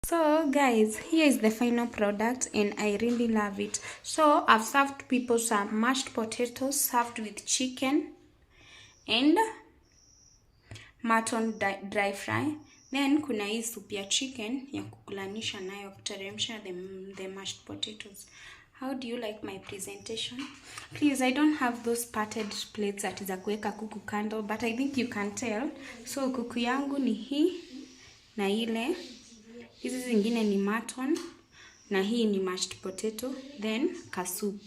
So guys, here is the final product and I really love it. So I've served people some mashed potatoes served with chicken and mutton dry fry. Then kuna hii soup ya chicken ya kukulanisha nayo kuteremsha the mashed potatoes. How do you like my presentation? Please, I don't have those parted plates that za kuweka kuku kando, but I think you can tell. So kuku yangu ni hii na ile. Hizi zingine ni mutton na hii ni mashed potato, then kasoup.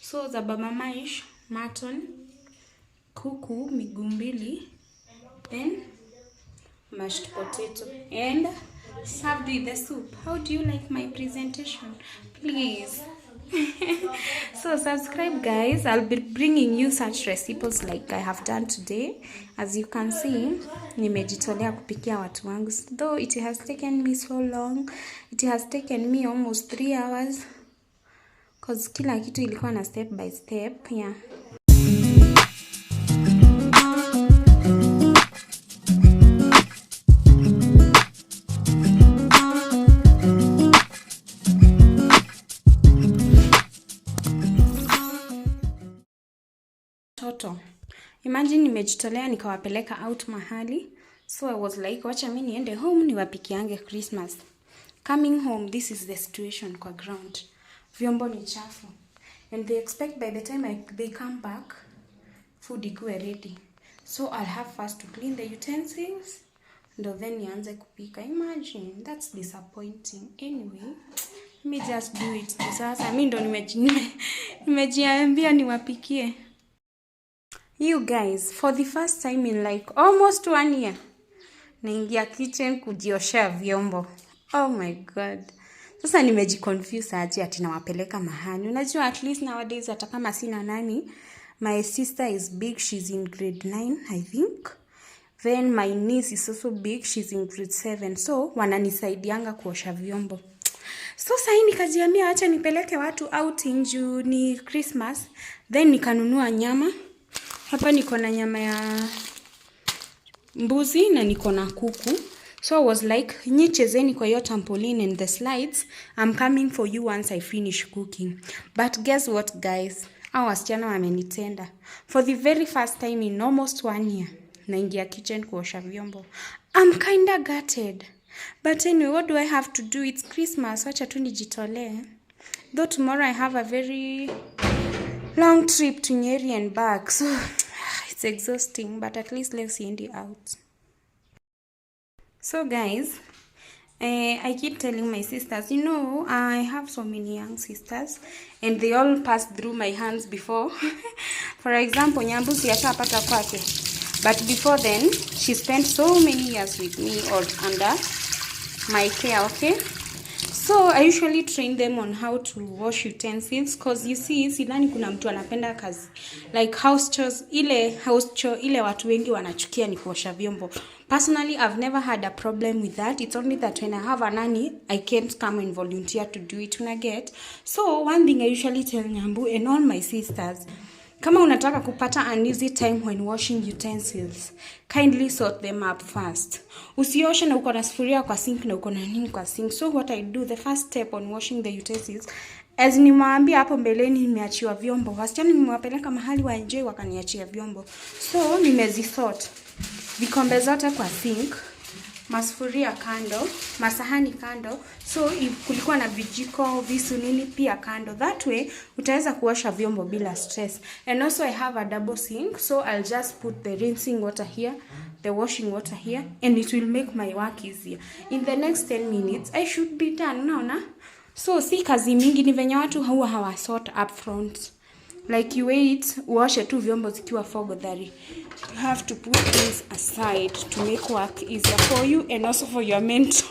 So za baba maish, mutton, kuku miguu mbili, then mashed potato and served with the soup. How do you like my presentation? Please. So subscribe guys, I'll be bringing you such recipes like I have done today. As you can see, nimejitolea kupikia watu wangu, though it has taken me so long. It has taken me almost 3 hours cause kila kitu ilikuwa na step by step. Yeah. Imagine nimejitolea nikawapeleka out mahali. So I was like, wacha mimi niende home niwapikiange Christmas. Coming home, this is the situation kwa ground. Vyombo ni chafu. And they expect by the time they come back, food ikuwe ready. So I'll have first to clean the utensils. Ndo then nianze kupika. Imagine, that's disappointing. Anyway, let me just do it. Sasa mimi ndo nimejiambia niwapikie. You guys, for the first time in like almost 1 year, naingia kitchen kujioshea vyombo. Oh my god. Sasa nimejiconfuse aje ati nawapeleka mahali. Unajua at least nowadays hata kama sina nani, my sister is big, she's in grade 9, I think. Then my niece is also big, she's in grade 7. So wananisaidianga kuosha vyombo. So sasa nikajiambia acha nipeleke watu outing juu ni Christmas, then nikanunua nyama. Hapa niko na nyama ya mbuzi na niko na kuku. So I was like, nyi chezeni kwa hiyo trampoline and the slides. I'm coming for you once I finish cooking. But guess what guys? Hao wasichana wamenitenda. For the very first time in almost 1 year, naingia kitchen kuosha vyombo. I'm kinda gutted. But anyway, what do I have to do? It's Christmas. Wacha tu nijitolee. Though tomorrow I have a very long trip to Nyeri and back, so it's exhausting, but at least let's end it out. So guys, I keep telling my sisters, you know, I have so many young sisters and they all passed through my hands before. For example, Nyambusi ashapata kwake, but before then she spent so many years with me or under my care, okay? So I usually train them on how to wash utensils, cause you see sidhani kuna mtu anapenda kazi like house chores, ile watu wengi wanachukia ni kuosha vyombo. Personally, I've never had a problem with that. It's only that when I have a nanny, I can't come and volunteer to do it when I get. So one thing I usually tell Nyambu and all my sisters, kama unataka kupata an easy time when washing utensils, kindly sort them up first. Usioshe na uko na sufuria kwa sink na uko na nini kwa sink. So what I do, the first step on washing the utensils, as nimwambia hapo mbeleni nimeachiwa vyombo. Wasichana nimewapeleka mahali wa enjoy wakaniachia vyombo. So nimezisort. Vikombe zote kwa sink, masufuria kando, masahani kando. So kulikuwa na vijiko, visu nini pia kando. That way utaweza kuosha vyombo bila stress. And also I have a double sink, so I'll just put the rinsing water here, the washing water here, and it will make my work easier. In the next 10 minutes I should be done. Unaona? So si kazi mingi, ni venye watu huwa hawasort up front. Like you wait, uoshe tu vyombo zikiwa fogodhari. You have to put things aside to make work easier for you and also for your mentor.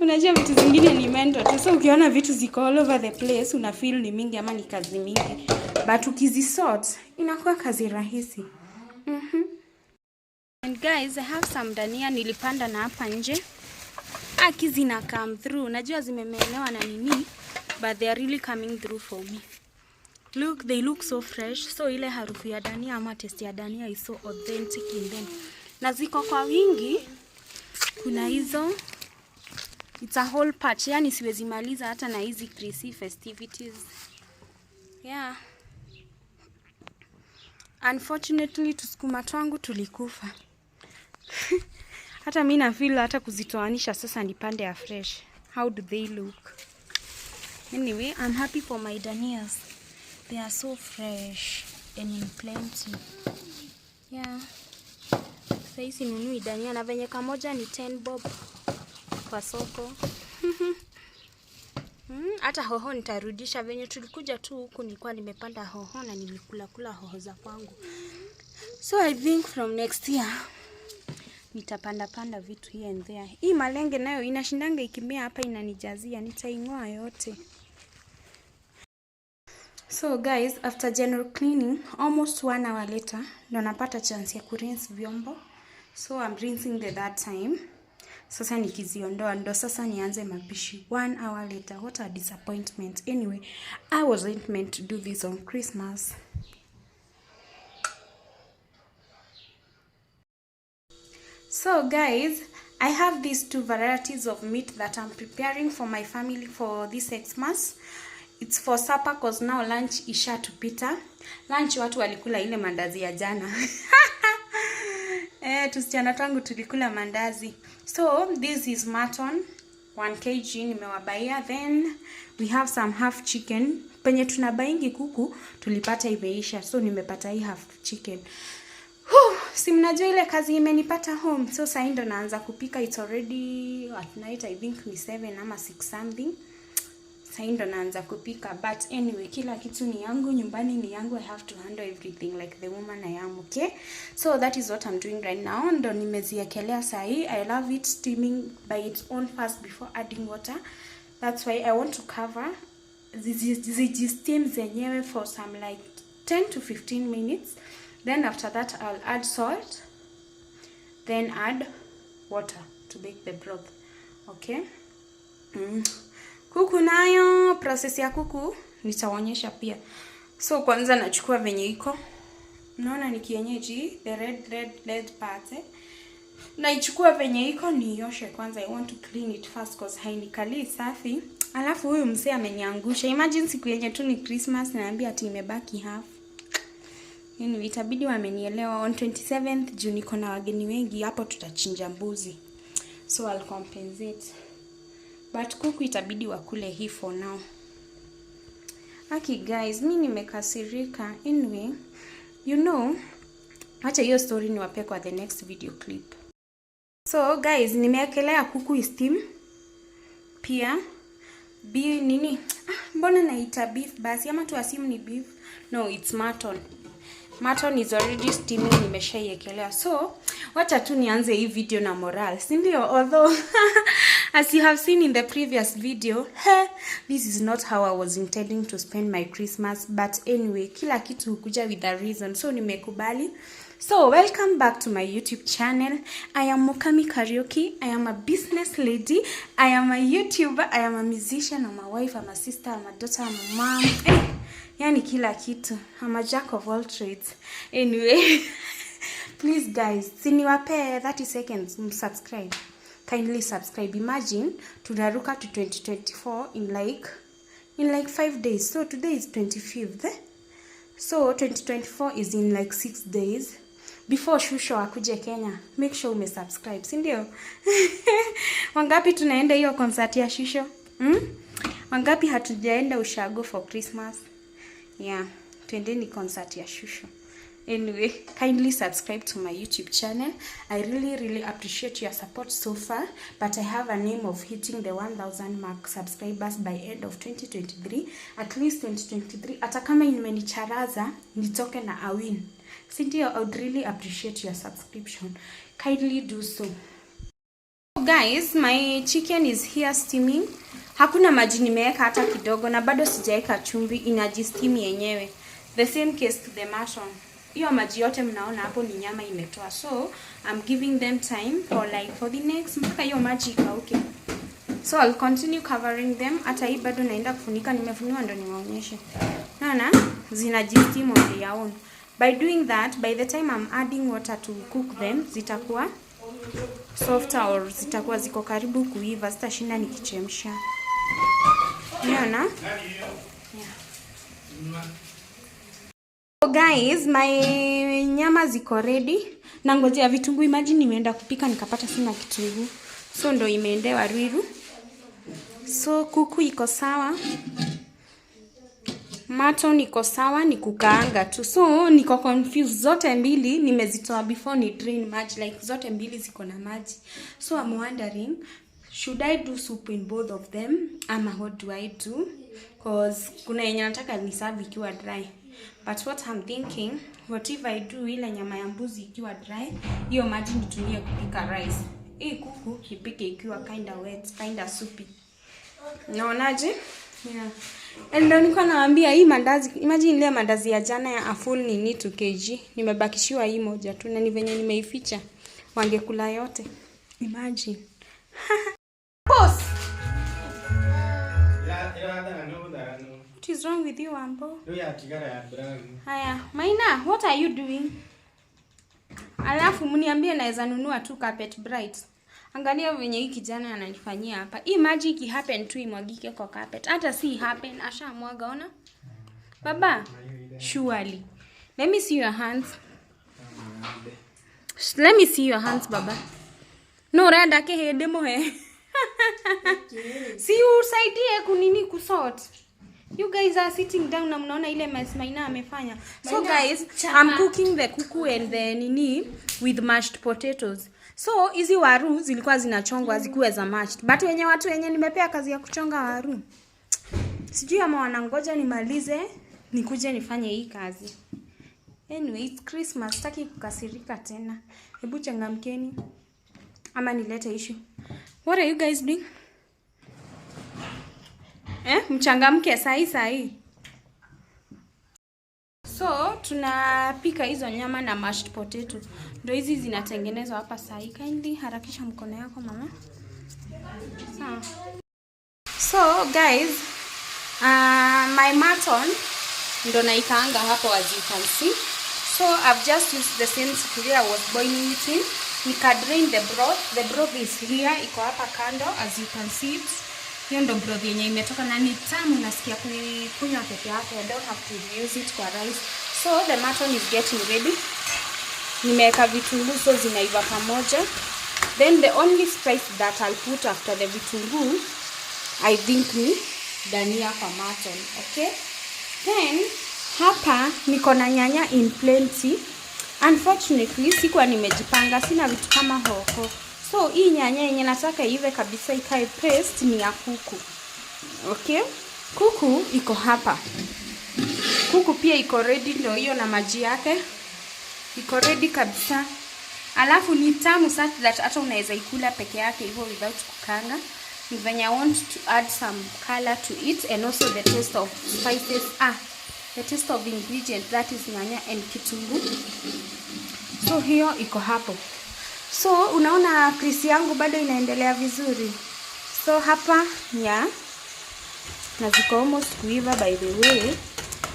Unajua vitu zingine ni mentor tu. So ukiona vitu ziko all over the place, una feel ni mingi ama ni kazi mingi. But ukizisort, inakuwa kazi rahisi. And guys, I have some dania nilipanda na hapa nje. Aki zina come through. Najua zimemelewa na nini, but they are really coming through for me. Look, they look so fresh. So ile harufu ya dania ama taste ya dania is so authentic in them. Na ziko kwa wingi. Kuna hizo It's a whole patch. Yani siwezi maliza hata na hizi Christmas festivities. Yeah. Unfortunately tusukuma twangu tulikufa. Hata mimi na feel hata kuzitoanisha sasa nipande ya fresh. How do they look? Anyway, I'm happy for my danias. They are so fresh and in plenty. Yeah. Saisi nunui dania na venye kamoja ni 10 bob kwa soko. Hata hoho nitarudisha venye tulikuja tu huku nilikuwa nimepanda hoho na nilikula hoho za kwangu. So I think from next year nitapanda vitu here and there. Hii malenge nayo inashindanga ikimea hapa inanijazia, nitaingoa yote. So guys, after general cleaning, almost 1 hour later, ndo napata chance ya kurinse vyombo. So I'm rinsing the that time. Sasa nikiziondoa ndo sasa nianze mapishi. 1 hour later, what a disappointment. Anyway, I wasn't meant to do this on Christmas. So guys, I have these 2 varieties of meat that I'm preparing for my family for this Xmas. It's for supper cause now lunch isha tupita. Lunch watu walikula ile mandazi ya jana. Tusichana twangu tulikula mandazi. So this is mutton 1 kg nimewabaia. Then we have some half chicken. Penye tunabaingi kuku tulipata imeisha. So nimepata hii half chicken. Si mnajua ile kazi imenipata home. So sasa ndo naanza kupika. It's already at night, I think ni 7 ama 6 something. Sasa ndo naanza kupika. But anyway, kila kitu ni yangu, nyumbani ni yangu. I have to handle everything like the woman I am, okay? So that is what I'm doing right now. Ndo nimeziekelea sahi. I love it steaming by its own first before adding water. That's why I want to cover these steam zenyewe for some like 10 to 15 minutes. Then after that I'll add salt, then add water to bake the broth. Okay? Kuku nayo, process ya kuku nitaonyesha pia. So kwanza nachukua venye iko. Unaona ni kienyeji, the red part. Naichukua venye iko nioshe kwanza. I want to clean it first cause hainikali safi. Alafu huyu mzee ameniangusha. Imagine siku yenye tu ni Christmas naambia ati imebaki half. Anyway, itabidi wamenielewa. On 27th June niko na wageni wengi, hapo tutachinja mbuzi. So I'll compensate. But kuku itabidi wakule hii for now. Okay guys, mimi nimekasirika. Anyway, you know, acha hiyo story niwape kwa the next video clip. So guys, nimewekelea kuku steam. Pia mbona naita beef basi ama tu assume ni beef? No, it's mutton. Mutton is already steaming, nimeshaiekelea. So, wacha tu nianze hii video na moral. Si ndio? Although as you have seen in the previous video, this is not how I was intending to spend my Christmas, but anyway, kila kitu hukuja with a reason. So nimekubali. So, welcome back to my YouTube channel. I am Mukami Karaoke. I am a business lady. I am a YouTuber. I am a musician. I'm a wife. I'm a sister. I'm a daughter. I'm a mom. Yani kila kitu. I'm a jack of all trades. Anyway, please guys, siniwape 30 seconds subscribe. Kindly subscribe. Imagine tunaruka to 2024 in like 5 days. So today is 25th. So 2024 is in like 6 days. Before Shusho akuje Kenya, make sure umesubscribe, si ndio? Wangapi tunaenda hiyo concert ya Shusho? Wangapi hatujaenda ushago for Christmas? Yeah, twendeni concert ya Shusho. Anyway, kindly subscribe to my YouTube channel. I really appreciate your support so far, but I have an aim of hitting the 1000 mark subscribers by end of 2023. At least 2023. Hata kama imenicharaza, nitoke na a win. Sindio, I would really appreciate your subscription. Kindly do so. Guys, my chicken is here steaming. Hakuna maji nimeweka hata kidogo na bado sijaeka chumvi, inajisteam yenyewe. The same case to the mutton. Hiyo maji yote mnaona hapo ni nyama imetoa. So, I'm giving them time for the next mpaka hiyo maji ikauke. So, I'll continue covering them. Hata hii bado naenda kufunika, nimefunua ndo niwaonyeshe. Naona zinajisteam on their own. By doing that, by the time I'm adding water to cook them, zitakuwa softer or zitakuwa ziko karibu kuiva, sitashinda nikichemsha. Unaona? Yeah. So guys, my nyama ziko ready. Na ngojea vitunguu. Imagine nimeenda kupika nikapata sina kitunguu. So ndo imeendewa Ruiru. So kuku iko sawa. Mutton iko sawa, ni kukaanga tu. So niko confused, zote mbili nimezitoa before ni drain maji, like zote mbili ziko na maji. So I'm wondering, should I do soup in both of them ama what do I do? Cause kuna yenye nataka ni serve ikiwa dry. But what I'm thinking, what if I do ile nyama ya mbuzi ikiwa dry, hiyo maji nitumie kupika rice. Hii kuku nipike ikiwa kinda wet, kinda soupy. Unaonaje? Yeah. Ndio niko nawaambia hii mandazi, imagine ile mandazi ya jana ya full ni 2 kg. Nimebakishiwa hii moja tu na ni venye nimeificha. Wangekula yote. Imagine. Boss. What is wrong with you, Ambo? Haya, Maina, what are you doing? Alafu mniambie naweza nunua tu carpet bright. Angalia venye hii kijana ananifanyia hapa. Hii magic happen tu imwagike kwa carpet. Hata si happen, ashamwaga ona. Baba, surely. Let me see your hands. Let me see your hands, baba. No, rada ke hede mohe. Si usaidie kunini kusort. You guys are sitting down na mnaona ile mess Maina amefanya. So guys, I'm cooking the kuku and the nini with mashed potatoes. So hizi waru zilikuwa zinachongwa zikuwe za mashed. But watu wenye nimepea kazi ya kuchonga waru, sijui ama wanangoja nimalize nikuje nifanye hii kazi. Anyway, it's Christmas, sitaki kukasirika tena. Hebu changamkeni ama nilete issue. What are you guys doing? Mchangamke sahi. So tunapika hizo nyama na mashed potato. Ndio hizi zinatengenezwa hapa sahi. Kindly harakisha mkono yako mama. So guys, my mutton ndo naikaanga hapo as you can see. So I've just used the same sufuria I was boiling it in. Nika drain the broth. The broth is here, iko hapa kando as you can see it. Hiyo ndo broth yenye imetoka na ni tamu, nasikia kunywa peke yake. I don't have to use it kwa rice. So the mutton is getting ready. Nimeweka vitunguu so zinaiva pamoja. Then the only spice that I'll put after the vitunguu, I think ni dania kwa mutton, okay? Then hapa niko na nyanya in plenty. Unfortunately sikuwa nimejipanga, sina vitu kama hoho. So hii nyanya yenye nataka ive kabisa ikae paste ni ya kuku. Okay? Kuku iko hapa. Kuku pia iko ready, ndio hiyo na maji yake. Iko ready kabisa. Alafu ni tamu such that hata unaweza ikula peke yake hivyo without kukanga. Ni venye I want to add some color to it and also the taste of spices. The taste of ingredient, that is nyanya and kitunguu. So hiyo iko hapo. So unaona krisi yangu bado inaendelea vizuri. So hapa na ziko almost kuiva by the way.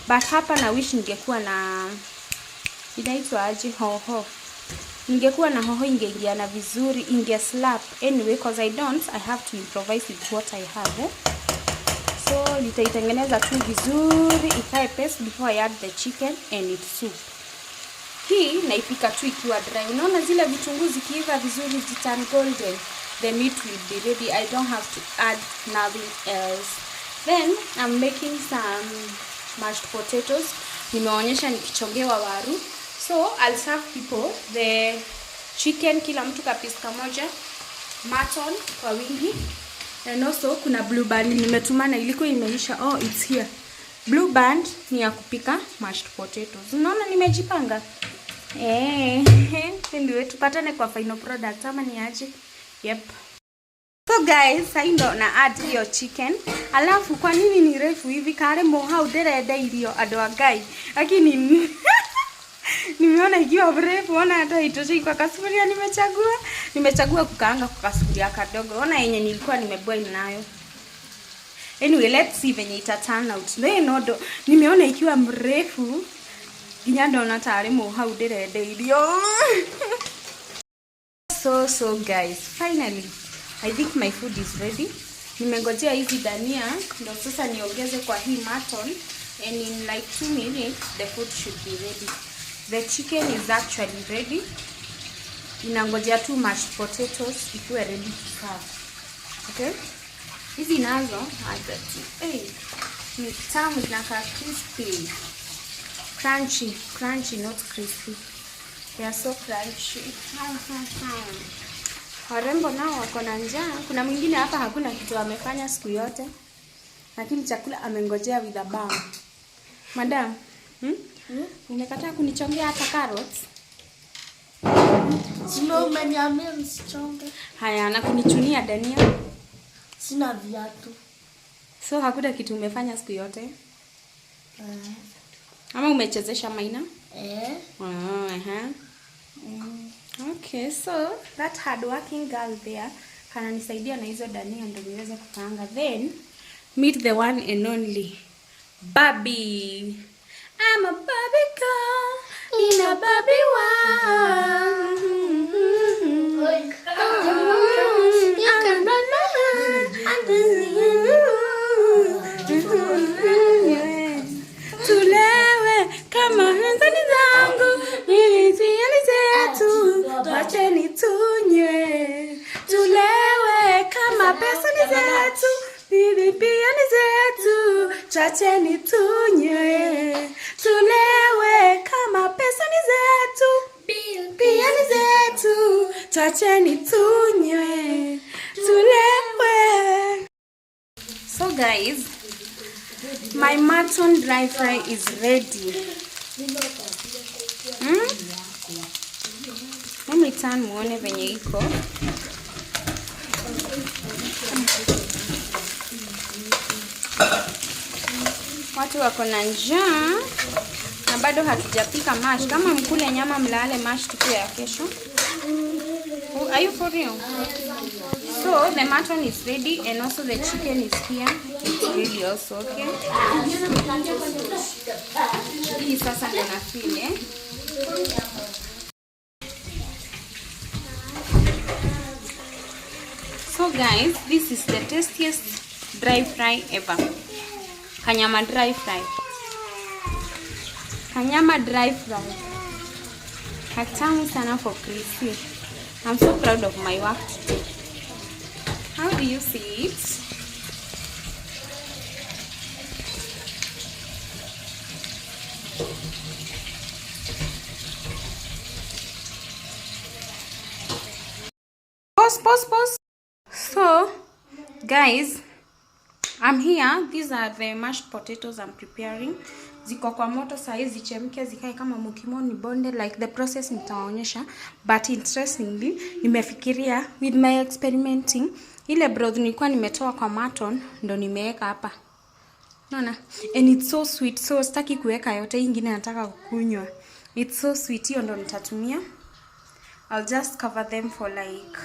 But hapa na wish ningekuwa na inaitwa aje hoho. Ningekuwa na hoho ingeingiana vizuri, inge slap. Anyway, because I don't, I have to improvise with what I have. So nitaitengeneza tu vizuri ikae paste before I add the chicken and its soup. Hii naipika tu ikiwa dry. Unaona zile vitunguu zikiiva vizuri zitan golden, the meat will be ready. I don't have to add nothing else. Then I'm making some mashed potatoes. Nimeonyesha nikichongewa waru. So I'll serve people the chicken, kila mtu kapisi kamoja, mutton kwa wingi. And also kuna blue band nimetumana, ilikuwa imeisha. Oh, it's here. Blue band ni ya kupika mashed potatoes. Unaona nimejipanga. Ndio tupatane kwa final product ama ni aje? Yep. So guys, sasa ndo na add hiyo chicken. Alafu kwa nini ni refu hivi? Kare moha uderede ilio adwagai. Lakini nimeona ikiwa refu, ona hata itoshi kwa kasufuria nimechagua kukaanga kwa kasufuria kadogo. Ona yenye nilikuwa nimeboil nayo. Anyway, let's see venye ita turn out. Nodo nimeona ikiwa mrefu. Ginyando na tare moha uderede ilio. So guys, finally I think my food is ready. Nimengojea hizi dania ndio sasa niongeze kwa hii mutton, and in like 2 minutes the food should be ready. The chicken is actually ready. Inangojea tu mashed potatoes ikiwa ready to serve. Okay? Hizi nazo ni tamu, zinakaa crispy. Crunchy, not crispy. They are so crunchy. Warembo nao wako na njaa. Kuna mwingine hapa hakuna kitu amefanya siku yote, lakini chakula amengojea with a bang. Madam, umekataa kunichongea hata carrots? Sino umeniambia nisichonge. Haya, na kunichunia dania. Sina viatu. So hakuna kitu umefanya siku yote? Ama umechezesha Maina? Okay, so that hard working girl there kananisaidia na hizo dania ndio niweze kukaanga. Then meet the one and only Barbie. I'm a Barbie girl in a Barbie world. You can run my heart. Tulewe kama hanzani zangu, niliziani zetu, wacheni tunywe. Tulewe kama pesa ni zetu, pia ni zetu, chacheni tunywe. Tulewe kama pesa ni zetu, pia ni zetu, chacheni tunywe. Tulewe. So guys, my mutton dry fry is ready. Let me turn muone venye iko. Watu wako na njaa na bado hatujapika mash. Kama mkule nyama mlale mash tuku ya kesho. Are you for real? So the mutton is ready and also the chicken is here. It's ready also, okay? Hii sasa ndio na feel, So guys, this is the tastiest dry fry ever. Kanyama dry fry. Kanyama dry fry. Katamu sana for crispy. I'm so proud of my work today. How do you see it? Pause. So, guys, I'm here. These are the mashed potatoes I'm preparing. Ziko kwa moto saa zichemke zikae kama mukimoni bonde, like the process nitaonyesha. But interestingly, nimefikiria with my experimenting, ile broth nilikuwa nimetoa kwa mutton ndo nimeweka hapa. Unaona? And it's so sweet. So sitaki kuweka yote, nyingine nataka kukunywa. It's so sweet, hiyo ndo nitatumia. I'll just cover them for like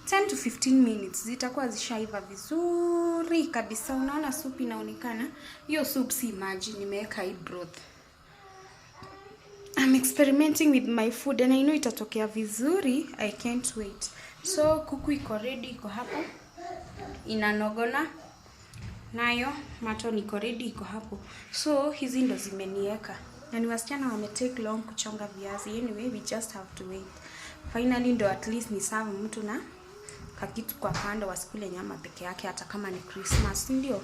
10 to 15 minutes. Zitakuwa zishaiva vizuri kabisa. Unaona soup inaonekana? Hiyo soup si maji, nimeweka hii broth. I'm experimenting with my food and I know itatokea vizuri. I can't wait. So kuku iko ready, iko hapo. Inanogona. Nayo mutton iko ready, iko hapo. So hizi ndo zimenieka. Na ni wasichana wame take long kuchonga viazi. Anyway, we just have to wait. Finally ndo at least ni serve mtu na kakitu kwa kando, wasikule nyama peke yake hata kama ni Christmas, ndio?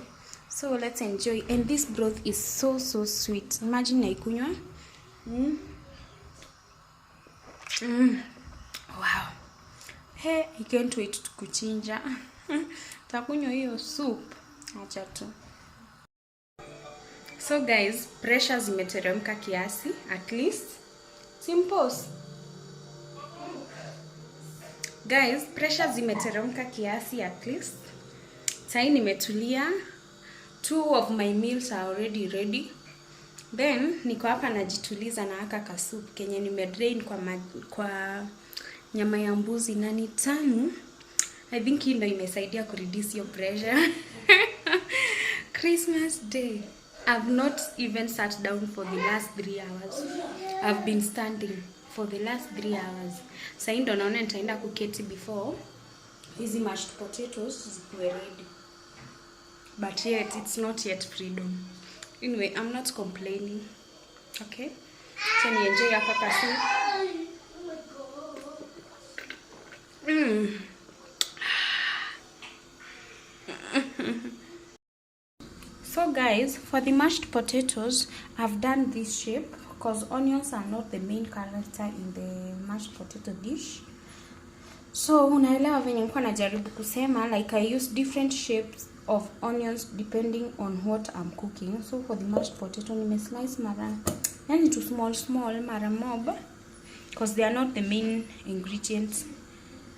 So let's enjoy. And this broth is so sweet. Imagine naikunywa. Wow. Hey, I can't wait to kuchinja. Takunywa hiyo soup. Acha tu. So guys, pressure zimeteremka kiasi at least. Simple. Guys, pressure zimeteremka kiasi at least. Sai nimetulia. 2 of my meals are already ready. Then niko hapa najituliza na aka kasup kenye nimedrain kwa nyama ya mbuzi na ni tamu. I think hii ndio imesaidia ku reduce your pressure. Christmas Day. I've not even sat down for the last 3 hours. I've been standing for the last 3 hours. Sasa ndo naona nitaenda kuketi before hizi mashed potatoes zikuwe ready. But yet it's not yet freedom. Anyway, I'm not complaining. Okay? So ni enjoy hapa kasi. So guys, for the mashed potatoes, I've done this shape because onions are not the main character in the mashed potato dish. So unaelewa venye nilikuwa najaribu kusema, like I use different shapes of onions depending on what I'm cooking. So for the mashed potato, nime slice mara, yani to small mara mob, because they are not the main ingredients.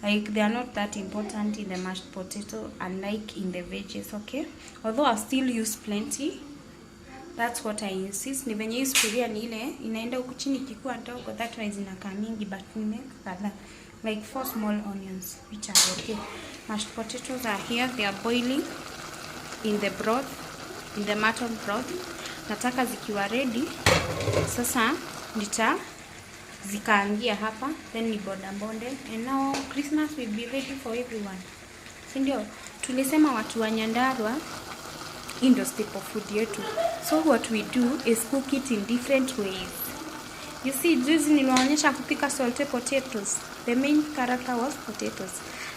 Like they are not that important in the mashed potato, unlike in the veggies, okay? Although I still use plenty. That's what I insist. Ni venye hii sufuria ni ile inaenda huku chini kikuwa ndogo, that why zinakaa mingi, but nimeweka kadhaa. Like 4 small onions, which are okay. Mashed potatoes are here. They are boiling in the broth, in the mutton broth. Nataka zikiwa ready. Sasa nita zikaangia hapa, then ni bonde. And now Christmas will be ready for everyone. Sindio? Tulisema watu wa Nyandarua, ndio staple food yetu. So what we do is cook it in different ways. You see, juzi niliwaonyesha kupika salted potatoes. The main character was potatoes.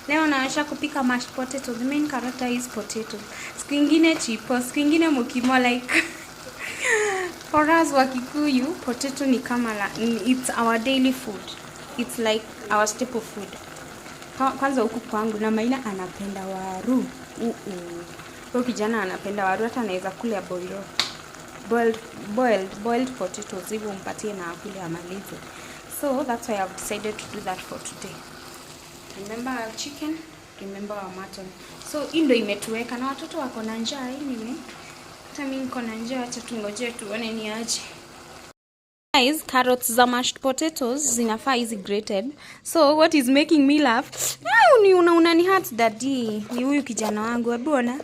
Leo naonyesha kupika mashed potatoes. The main character is potatoes. Siku ingine chipo, siku ingine mukimo, like for us Wakikuyu, potato ni kama it's our daily food. It's like our staple food. Kwanza huku kwangu na Maina anapenda waru. Kwa kijana anapenda waru, hata anaweza kula boiled potatoes hivyo mpatie na akule amalize. So that's why I've decided to do that for today. Remember our chicken, remember our mutton. So hii ndio imetuweka na watoto wako na njaa anyway. Hata mimi niko na njaa, acha tungoje tuone ni aje. Guys, carrots za mashed potatoes zinafaa hizi grated. So what is making me laugh? Ni unani hurt daddy. Ni huyu kijana wangu, abona.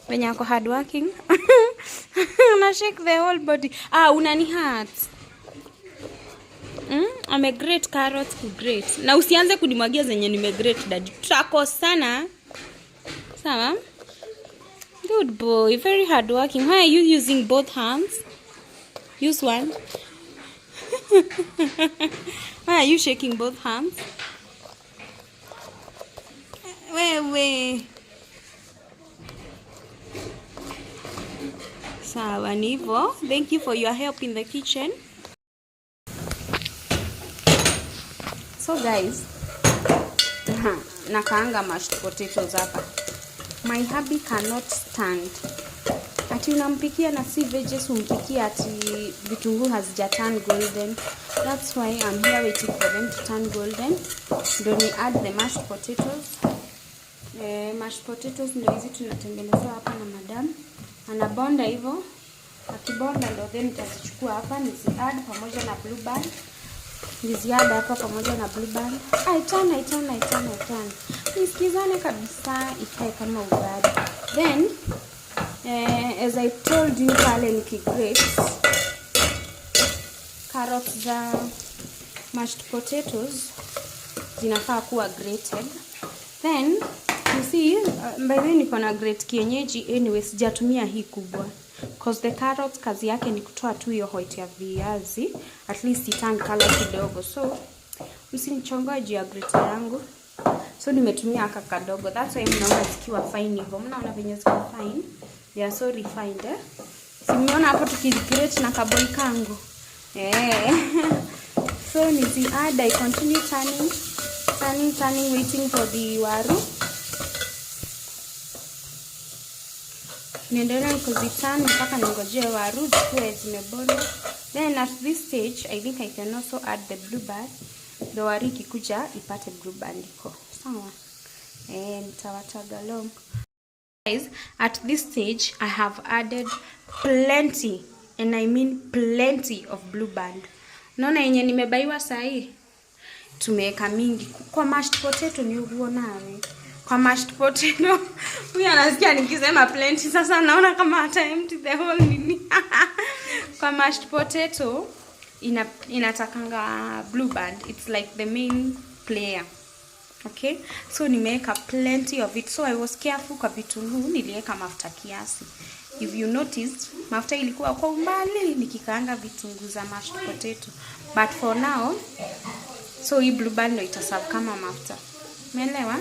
Wenye ako hard working. Una shake the whole body. Unani hurt. Ame grate carrots ku grate. Na usianze kunimwagia zenye nime grate daddy. Tutakosana. Sawa? Good boy, very hard working. Why are you using both hands? Use one. Why are you shaking both hands? Wewe. Sawa nivo. Thank you for your help in the kitchen. So guys, nakaanga mashed potatoes hapa. My hubby cannot stand. Ati unampikia na si veggies, umpikia ati vitunguu hazija turn golden. That's why I'm here waiting for them to turn golden. Then we add the mashed potatoes. Mashed potatoes ndio hizi tunatengeneza hapa na madam. Anabonda hivyo. Akibonda ndio then nitazichukua hapa nizi add pamoja na blue band. Niziada hapa pamoja na blue band. I turn. Nisikizane kabisa ikae kama ugali. Then as I told you pale nikigrate carrots za mashed potatoes zinafaa kuwa grated. Then you see by the way niko na grate kienyeji anyway, sijatumia hii kubwa because the carrots kazi yake ni kutoa tu hiyo white ya viazi, at least itan color kidogo. So msinichongoje ya grate yangu. So nimetumia aka kadogo. That's why mnaona zikiwa fine hivyo. Mnaona venye ziko fine. They are so refined. Simeona hapo tukigrate na kaboi kangu. So nizi add, I continue turning, waiting for the waru. Niendelea kuziturn mpaka ningojee waru zikuwe zimebonda. Then at this stage, I think I can also add the blue band. The waru ikikuja ipate blue band iko. Sawa. Nitawataga long. Guys, at this stage, I have added plenty, and I mean plenty of blue band. Unaona yenye nimebaiwa sahi? Tumeweka mingi. Kwa mashed potato ni uonawe. Kwa mashed potato, huyu anasikia nikisema plenty, sasa naona kama hata empty the whole nini. Kwa mashed potato, inatakanga blue band. It's like the main player. Okay, so nimeweka plenty of it. So I was careful kwa vitunguu, niliweka mafuta kiasi. If you noticed, mafuta ilikuwa kwa umbali nikikaanga vitunguu za mashed potato. But for now, so hii blue band ndio itaserve kama mafuta. Umeelewa?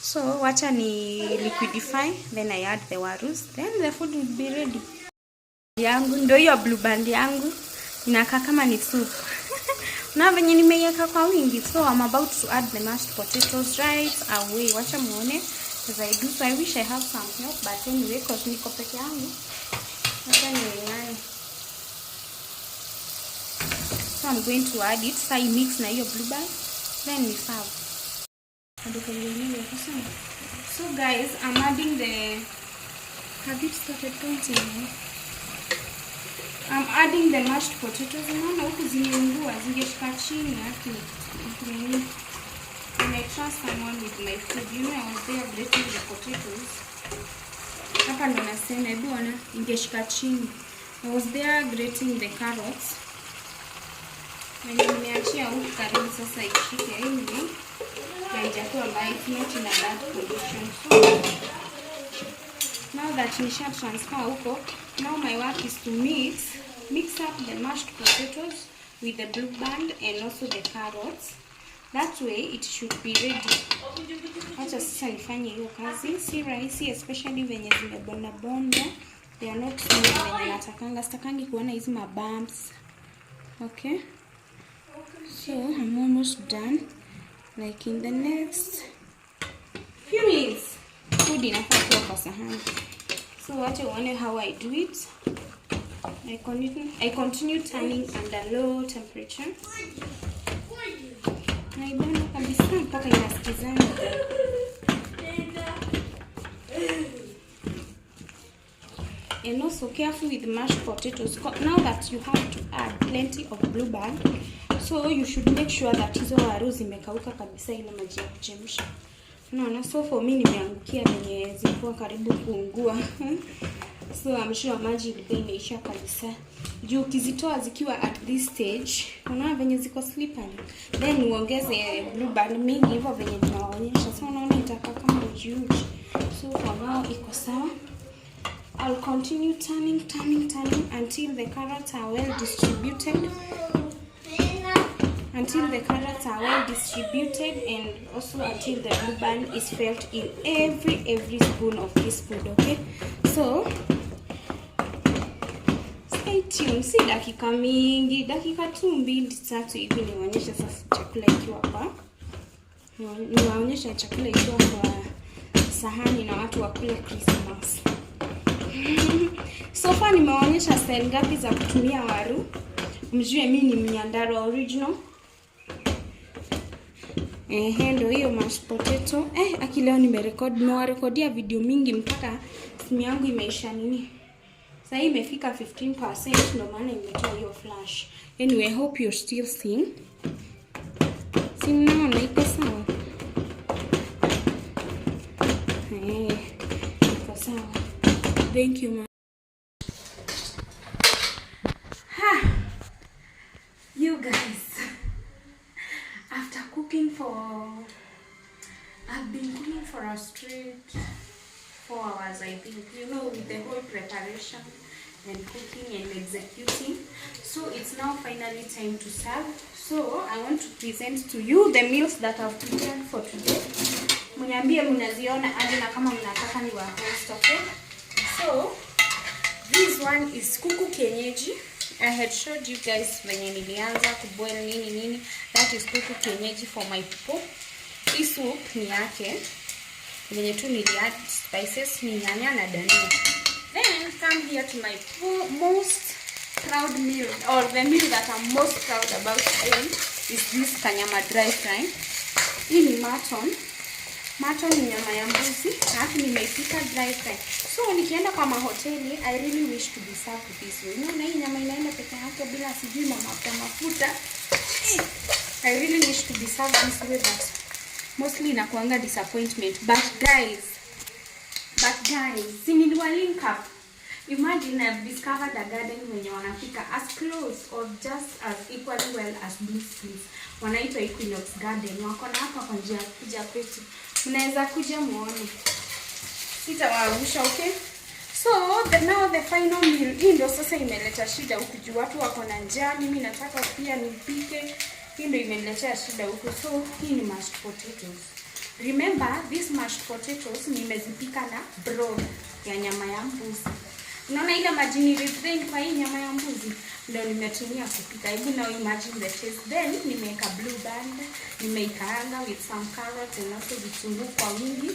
So wacha ni liquidify, then I add the warus, then the food will be ready. Yangu ndio hiyo blue band yangu. Inakaa kama ni soup. Na venye nimeiweka kwa wingi, so I'm about to add the mashed potatoes right away. Wacha muone as I do. So I wish I have some help, but anyway, cause niko peke yangu. Wacha nione. So I'm going to add it. So I mix na hiyo blue band, then we serve. So guys, I'm adding the... Have you started counting now? I'm adding the mashed potatoes. Unaona huku zimeungua, zingeshika chini haki. And I trust someone with my food. You know, I was there grating the potatoes. Hapa ndo nasema, hebu ona, ingeshika chini. I was there grating the carrots. Na nimeachia huku karibu sasa ishike. Anyway, haijakuwa mbaya, it's not in a bad condition. So, now that nisha transfer huko, now my work is to mix up the mashed potatoes with the blue band and also the carrots. That way it should be ready. Acha sasa nifanye hiyo kazi. Si rahisi, especially venye zimebonda bonda. They are not smooth venye natakanga. Sitakangi kuona hizi mabumps. Okay. So I'm almost done. Like in the next few minutes, food inafaa kuwa kwa sahani. So wacha uone how I do it. I continue turning under low temperature. Naibana kabisa mpaka inasikizana. And also careful with mashed potatoes. Now that you have to add plenty of blue band, so you should make sure that hizo waru zimekauka kabisa ile maji ya kuchemsha. Unaona, so for me nimeangukia venye zilikuwa karibu kuungua. So I'm sure maji ilikuwa imeisha kabisa. Juu ukizitoa zikiwa at this stage, unaona venye ziko slippery. Then uongeze blue band mingi hivyo venye tunaonyesha. So unaona itakaa kama uji. So for now iko sawa. I'll continue turning until the carrots are well distributed. Until the carrots are well distributed, and also until the blue band is felt in every spoon of this food. Okay, so stay tuned. Si dakika mingi, dakika 2-3 hivi niwaonyesha sasa chakula ikiwa hapa. Niwaonyesha chakula ikiwa kwa sahani na watu wakule Christmas. So far nimewaonyesha style ngapi za kutumia waru. Mjue mimi ni Mnyandaro original. Ndio hiyo mashed potato. Akileo nimewarekodia video mingi mpaka simu yangu imeisha nini. Sasa hii imefika 15%, ndio maana imetoa hiyo flash. Anyway, I hope you're still seeing. Sinaona iko sawa. Iko sawa. Thank you, ma. You guys, after cooking I've been cooking for a straight 4 hours, I think, you know, with the whole preparation and cooking and executing. So it's now finally time to serve. So I want to present to you the meals that I've prepared for today. Mniambie mnaziona aje na kama mnataka ni wa host, okay? So this one is kuku kienyeji. I had showed you guys venye nilianza kuboil nini. That is kuku kienyeji for my people. Hii soup ni yake. Venye tu niliadd spices ni nyanya na dania. Then come here to my most proud meal, or the meal that I'm most proud about today is this kanyama dry fry. Hii ni mutton. Mutton ni nyama ya mbuzi, alafu nimeipika dry fry. So nikienda kwa mahoteli, I really wish to be served this way. Unaona hii nyama inaenda peke yake bila sijui mafuta. I really wish to be served this way, but mostly inakuanga disappointment. But guys, niliwa link up Imagine I've discovered a garden wenye wanapika as close or just as equally well as Bliss Bliss. Wanaitwa Equinox Garden. Wako na hapa kwa njia kuja kwetu. Mnaweza kuja muone. Sitawaangusha, okay? So, now the final meal. Hii ndio sasa imeleta shida huku juu watu wako na njaa. Mimi nataka pia nipike. Hii ndio imeletea shida huku. So, hii ni mashed potatoes. Remember, these mashed potatoes nimezipika na broth ya nyama ya mbuzi. Unaona ile maji nilidrain kwa hii nyama ya mbuzi ndio nimetumia kupika. Hebu now imagine the taste. Then nimeweka blue band, nimeikaanga with some carrots and also vitunguu kwa wingi.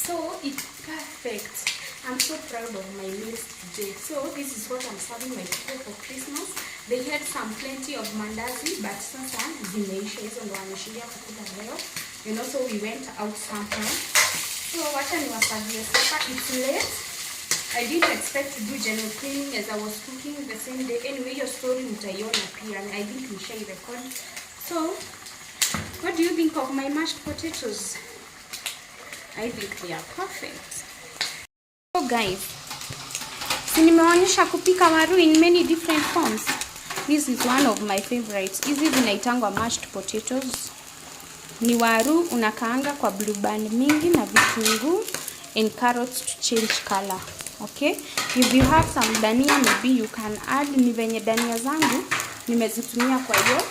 So it's perfect. I'm so proud of my meals today. So this is what I'm serving my people for Christmas. They had some plenty of mandazi, but sasa zimeisha, hizo ndo wameshindia kukula leo. And also we went out sometime. So wacha niwaservie supper. It's late. I didn't expect to do general cleaning as I was cooking the same day. Anyway, your story mutaiona pia, and I think we share record. So, what do you think of my mashed potatoes? I think they are perfect. So guys, si nimeonyesha kupika waru in many different forms. This is one of my favorites. Hizi zinaitangwa mashed potatoes. Ni waru unakaanga kwa blue band mingi na vitunguu and carrots to change color. Okay, if you have some dania, maybe you can add. Ni venye dania zangu nimezitumia kwa hiyo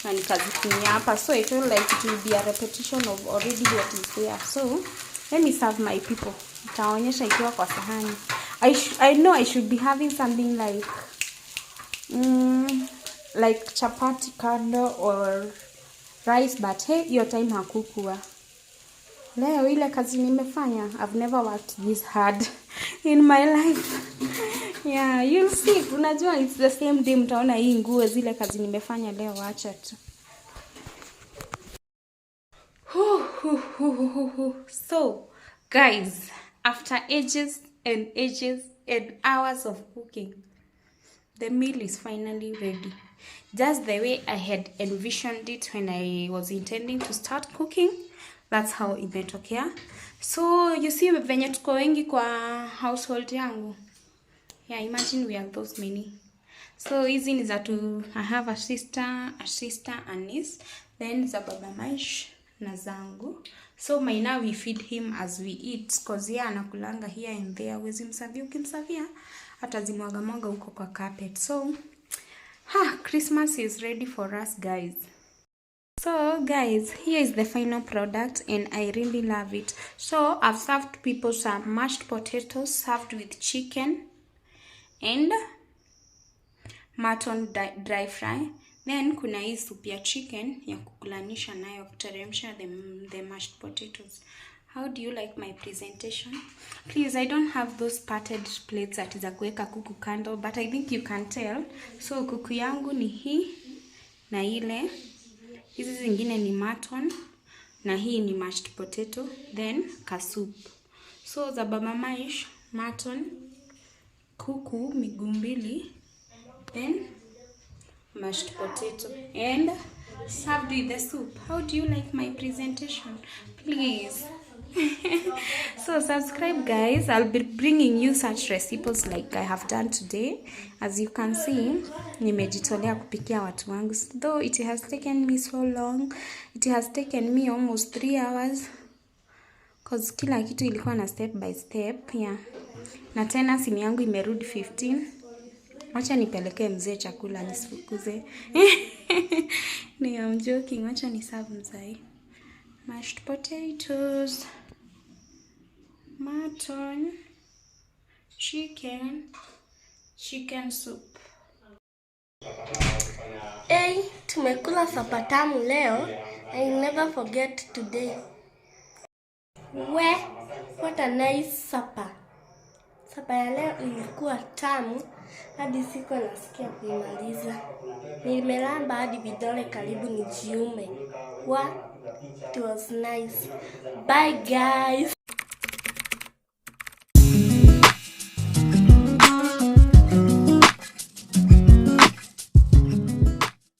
na nikazitumia hapa, so I feel like it will be a repetition of already what is there. So let me serve my people. Nitaonyesha ikiwa kwa sahani. I know I should be having something like chapati kando or rice, but hey, hiyo time hakukuwa. Leo ile kazi nimefanya, I've never worked this hard in my life. Yeah, you'll see. Unajua it's the same day mtaona hii nguo zile kazi nimefanya leo, acha tu. So, guys, after ages and ages and hours of cooking, the meal is finally ready. Just the way I had envisioned it when I was intending to start cooking. That's how imetokea. So you see venye tuko wengi kwa household yangu. Yeah, imagine we have those many. So hizi ni za tu, I have a sister, and niece. Then za baba Maish na zangu. So my now we feed him as we eat. Cause yeye anakulanga here and there. Wezi msavia, ukimsavia atazimwaga mwaga huko kwa carpet. So Christmas is ready for us, guys. So guys, here is the final product and I really love it. So I've served people some mashed potatoes served with chicken and mutton dry fry. Then kuna hii soup ya chicken ya kukulanisha nayo kuteremsha the mashed potatoes. How do you like my presentation? Please, I don't have those parted plates that za kuweka kuku kando, but I think you can tell. So kuku yangu ni hii na ile. Hizi zingine ni mutton na hii ni mashed potato, then kasoup. So za baba Maish, mutton, kuku miguu mbili, then mashed potato and served with the soup. How do you like my presentation? Please. So subscribe, guys. I'll be bringing you such recipes like I have done today. As you can see, nimejitolea kupikia watu wangu. Though it has taken me so long, it has taken me almost 3 hours. Cause kila kitu ilikuwa na step by step. Yeah. Na tena simu yangu imerudi 15. Wacha nipeleke mzee chakula nisifukuze. No, I'm joking. Wacha niserve mzee. Mashed potatoes, mutton, chicken soup. Hey, tumekula supper tamu leo. I'll never forget today. What a nice supper. Supper ya leo ilikuwa tamu hadi siko nasikia kuimaliza. Nimelamba hadi vidole karibu nijiume. It was nice. Bye guys.